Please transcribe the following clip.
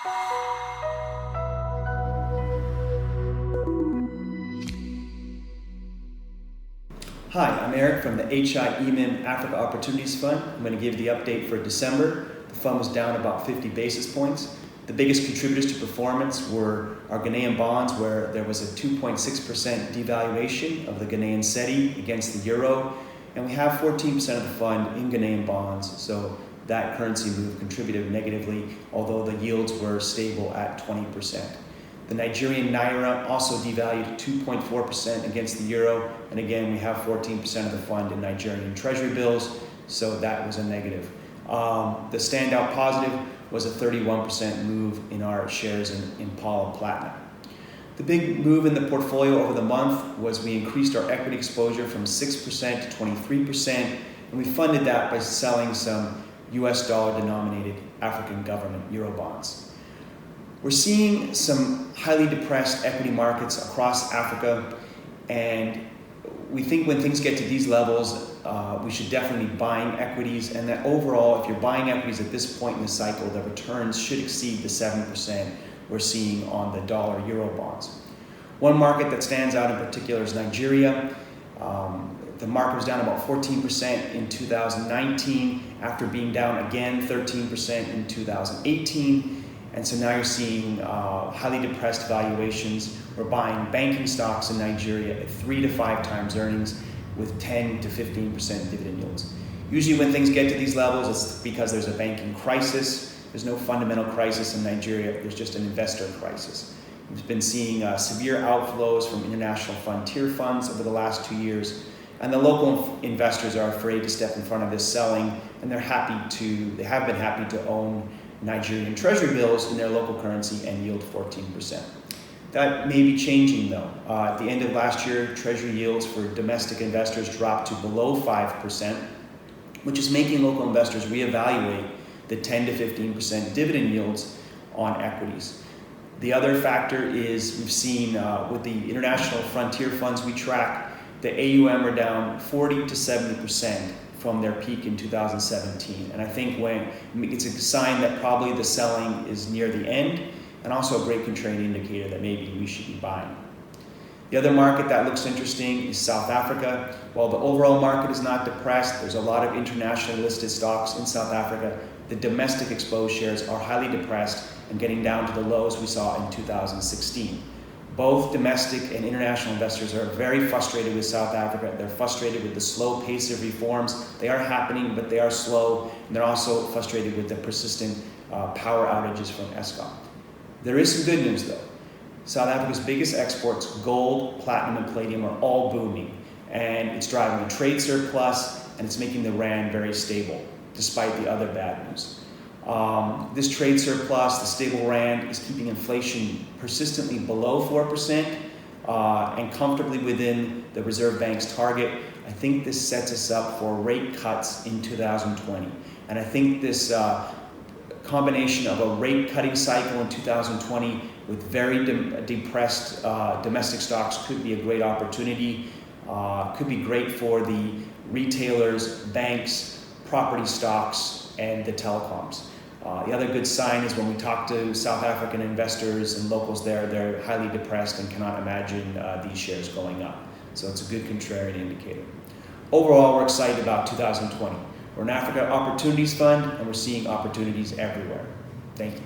Hi, I'm Eric from the HI Africa Opportunities Fund. I'm going to give the update for December. The fund was down about 50 basis points. The biggest contributors to performance were our Ghanaian bonds, where there was a 2.6% devaluation of the Ghanaian cedi against the euro, and we have 14% of the fund in Ghanaian bonds, so that currency move contributed negatively, although the yields were stable at 20%. The Nigerian naira also devalued 2.4% against the euro, and again, we have 14% of the fund in Nigerian treasury bills, so that was a negative. The standout positive was a 31% move in our shares in Impala Platinum. The big move in the portfolio over the month was we increased our equity exposure from 6% to 23%, and we funded that by selling some US dollar denominated African government euro bonds. We're seeing some highly depressed equity markets across Africa, and we think when things get to these levels, we should definitely be buying equities, and that overall, if you're buying equities at this point in the cycle, the returns should exceed the 7% we're seeing on the dollar-euro bonds. One market that stands out in particular is Nigeria. The market was down about 14% in 2019, after being down again 13% in 2018. And so now you're seeing highly depressed valuations. We're buying banking stocks in Nigeria at 3 to 5 times earnings with 10 to 15% dividend yields. Usually when things get to these levels, it's because there's a banking crisis. There's no fundamental crisis in Nigeria. There's just an investor crisis. We've been seeing severe outflows from international frontier funds over the last 2 years. And the local investors are afraid to step in front of this selling, and they have been happy to own Nigerian treasury bills in their local currency and yield 14%. That may be changing though. At the end of last year, treasury yields for domestic investors dropped to below 5%, which is making local investors reevaluate the 10 to 15% dividend yields on equities. The other factor is we've seen with the international frontier funds we track, the AUM are down 40 to 70% from their peak in 2017. And I think it's a sign that probably the selling is near the end, and also a great contrarian indicator that maybe we should be buying. The other market that looks interesting is South Africa. While the overall market is not depressed, there's a lot of internationally listed stocks in South Africa. The domestic exposed shares are highly depressed and getting down to the lows we saw in 2016. Both domestic and international investors are very frustrated with South Africa. They're frustrated with the slow pace of reforms. They are happening, but they are slow. And they're also frustrated with the persistent power outages from Eskom. There is some good news though. South Africa's biggest exports, gold, platinum, and palladium, are all booming. And it's driving a trade surplus, and it's making the rand very stable, despite the other bad news. This trade surplus, the stable rand, is keeping inflation persistently below 4% and comfortably within the Reserve Bank's target. I think this sets us up for rate cuts in 2020. And I think this combination of a rate cutting cycle in 2020 with very depressed domestic stocks could be a great opportunity, could be great for the retailers, banks, property stocks, and the telecoms. The other good sign is when we talk to South African investors and locals there, they're highly depressed and cannot imagine these shares going up. So it's a good contrarian indicator. Overall, we're excited about 2020. We're an Africa Opportunities Fund, and we're seeing opportunities everywhere. Thank you.